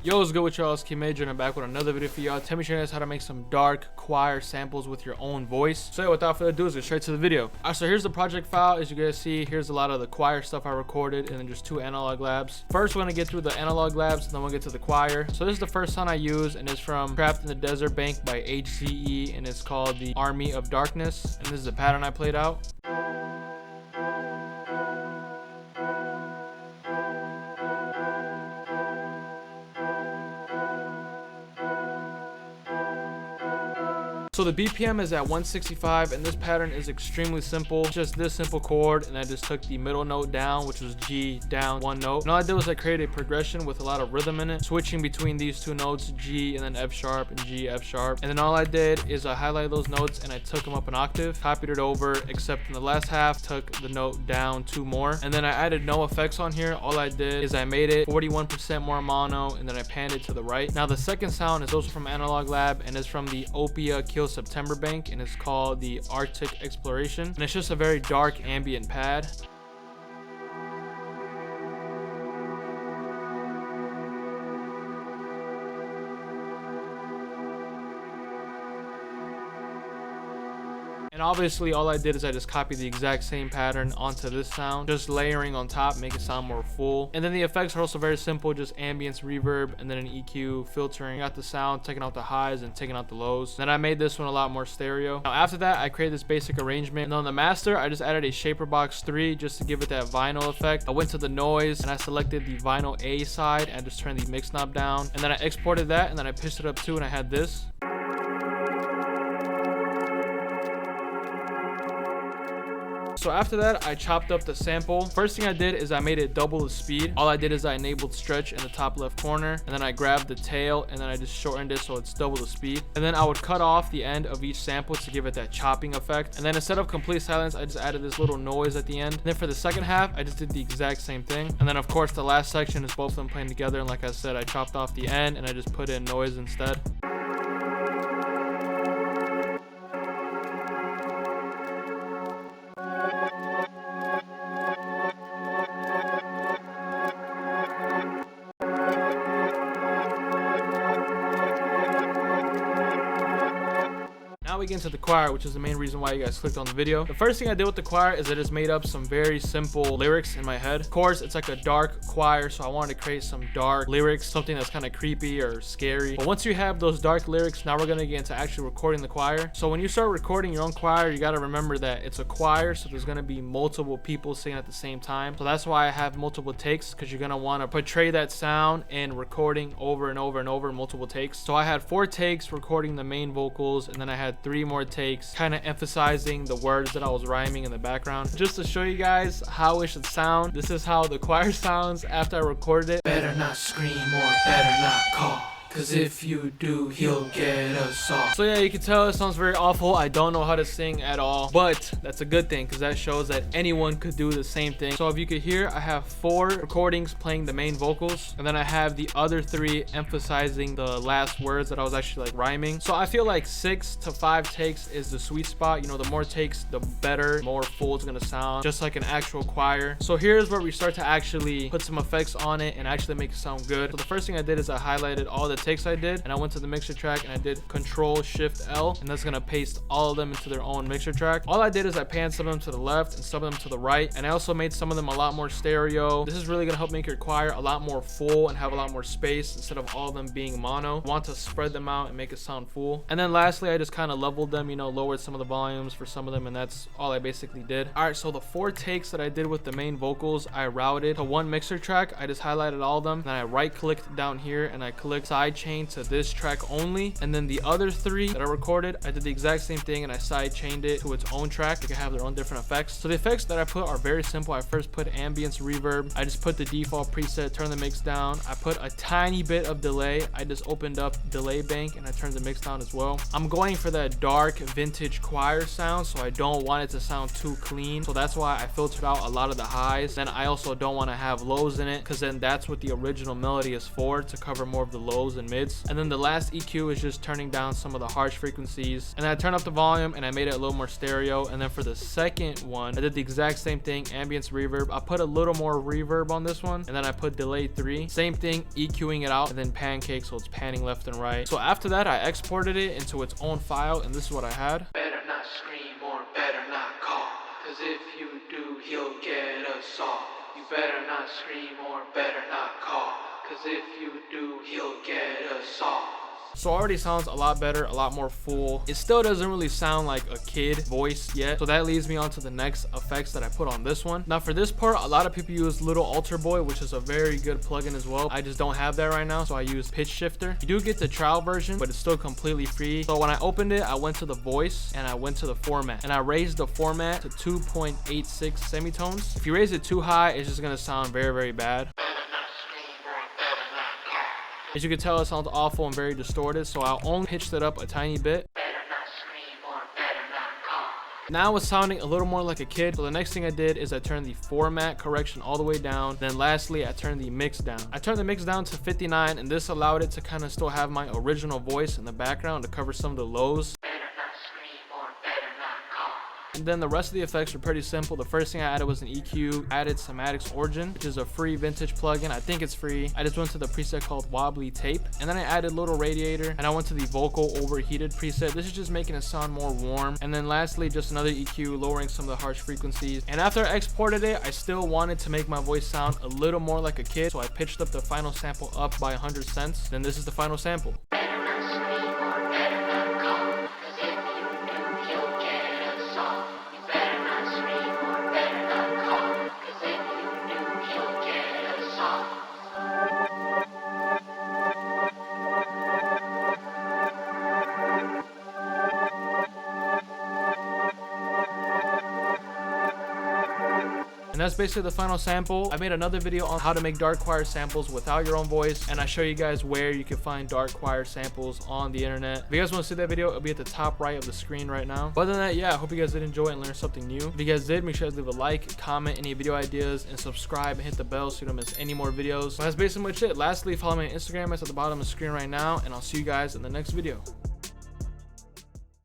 Yo, what's good with y'all? It's Keymajor and I'm back with another video for y'all. Tell me show you guys how to make some dark choir samples with your own voice. So yeah, without further ado, let's get straight to the video. Alright, so here's the project file. As you guys see, here's a lot of the choir stuff I recorded and then just 2 analog labs. First, we're gonna get through the analog labs and then we'll get to the choir. So this is the first song I use and it's from Trapped in the Desert Bank by HZE and it's called The Army of Darkness. And this is the pattern I played out. So the BPM is at 165 and this pattern is extremely simple. Just this simple chord and I just took the middle note down, which was G down 1 note. And all I did was I created a progression with a lot of rhythm in it, switching between these 2 notes, G and then F sharp and G, F sharp. And then all I did is I highlighted those notes and I took them up an octave, copied it over, except in the last half, took the note down 2 more. And then I added no effects on here. All I did is I made it 41% more mono and then I panned it to the right. Now the second sound is also from Analog Lab and it's from the Opia Kill September Bank and it's called the Arctic Exploration and it's just a very dark ambient pad. And obviously all I did is I just copied the exact same pattern onto this sound, just layering on top, make it sound more full. And then the effects are also very simple, just ambience, reverb, and then an EQ, filtering out the sound, taking out the highs and taking out the lows. Then I made this one a lot more stereo. Now after that, I created this basic arrangement. And on the master, I just added a Shaper Box 3 just to give it that vinyl effect. I went to the noise and I selected the vinyl A side and just turned the mix knob down. And then I exported that and then I pitched it up too and I had this. So after that, I chopped up the sample. First thing I did is I made it double the speed. All I did is I enabled stretch in the top left corner and then I grabbed the tail and then I just shortened it so it's double the speed. And then I would cut off the end of each sample to give it that chopping effect. And then instead of complete silence, I just added this little noise at the end. And then for the second half, I just did the exact same thing. And then of course the last section is both of them playing together. And like I said, I chopped off the end and I just put in noise instead. Now we get into the choir, which is the main reason why you guys clicked on the video. The first thing I did with the choir is I just made up some very simple lyrics in my head. Of course, it's like a dark choir, so I wanted to create some dark lyrics, something that's kind of creepy or scary. But once you have those dark lyrics, now we're going to get into actually recording the choir. So when you start recording your own choir, you got to remember that it's a choir, so there's going to be multiple people singing at the same time. So that's why I have multiple takes, because you're going to want to portray that sound and recording over and over and over, multiple takes. So I had 4 takes recording the main vocals, and then I had 3 more takes kind of emphasizing the words that I was rhyming in the background. Just to show you guys how it should sound, this is how the choir sounds after I recorded it. Better not scream or better not call, cause if you do, he'll get us off. So yeah, you can tell it sounds very awful. I don't know how to sing at all, but that's a good thing because that shows that anyone could do the same thing. So if you could hear, I have 4 recordings playing the main vocals, and then I have the other 3 emphasizing the last words that I was actually like rhyming. So I feel like 6 to 5 takes is the sweet spot. You know, the more takes, the better, more full it's gonna sound, just like an actual choir. So here's where we start to actually put some effects on it and actually make it sound good. So the first thing I did is I highlighted all the takes I did and I went to the mixer track and I did Control Shift L, and that's gonna paste all of them into their own mixer track. All I did is I panned some of them to the left and some of them to the right, and I also made some of them a lot more stereo. This is really gonna help make your choir a lot more full and have a lot more space instead of all of them being mono. I want to spread them out and make it sound full. And then lastly, I just kind of leveled them, you know, lowered some of the volumes for some of them, and that's all I basically did. All right, so the 4 takes that I did with the main vocals, I routed to one mixer track. I just highlighted all of them, then I right clicked down here and I clicked side chain to this track only, and then the other 3 that I recorded, I did the exact same thing and I side chained it to its own track. It can have their own different effects. So the effects that I put are very simple. I first put ambience, reverb. I just put the default preset, turn the mix down. I put a tiny bit of delay. I just opened up delay bank and I turned the mix down as well. I'm going for that dark vintage choir sound, so I don't want it to sound too clean, so that's why I filtered out a lot of the highs. Then I also don't want to have lows in it, because then that's what the original melody is for, to cover more of the lows and mids. And then the last EQ is just turning down some of the harsh frequencies. And then I turned up the volume and I made it a little more stereo. And then for the second one, I did the exact same thing, ambience reverb. I put a little more reverb on this one, and then I put delay 3. Same thing, EQing it out, and then pancake, so it's panning left and right. So after that, I exported it into its own file, and this is what I had. Better not scream or better not call, cause if you do, he'll get us all. You better not scream or better not call, cause if you do, he'll get us all. So already sounds a lot better, a lot more full. It still doesn't really sound like a kid voice yet. So that leads me on to the next effects that I put on this one. Now for this part, a lot of people use Little Alter Boy, which is a very good plugin as well. I just don't have that right now, so I use Pitch Shifter. You do get the trial version, but it's still completely free. So when I opened it, I went to the voice and I went to the format, and I raised the format to 2.86 semitones. If you raise it too high, it's just gonna sound very, very bad. As you can tell, it sounds awful and very distorted, so I only pitched it up a tiny bit. Now it's sounding a little more like a kid, so the next thing I did is I turned the format correction all the way down. Then lastly, I turned the mix down. I turned the mix down to 59, and this allowed it to kind of still have my original voice in the background to cover some of the lows. And then the rest of the effects were pretty simple. The first thing I added was an EQ. I added Somatics Origin, which is a free vintage plugin. I think it's free. I just went to the preset called Wobbly Tape, and then I added Little Radiator, and I went to the Vocal Overheated preset. This is just making it sound more warm. And then lastly, just another EQ, lowering some of the harsh frequencies. And after I exported it, I still wanted to make my voice sound a little more like a kid, so I pitched up the final sample up by 100 cents. Then this is the final sample. And that's basically the final sample. I made another video on how to make dark choir samples without your own voice, and I show you guys where you can find dark choir samples on the internet. If you guys want to see that video, it'll be at the top right of the screen right now. But other than that, yeah, I hope you guys did enjoy and learn something new. If you guys did, make sure to leave a like, comment any video ideas, and subscribe and hit the bell so you don't miss any more videos. But that's basically much it. Lastly, follow me on Instagram. It's at the bottom of the screen right now, and I'll see you guys in the next video.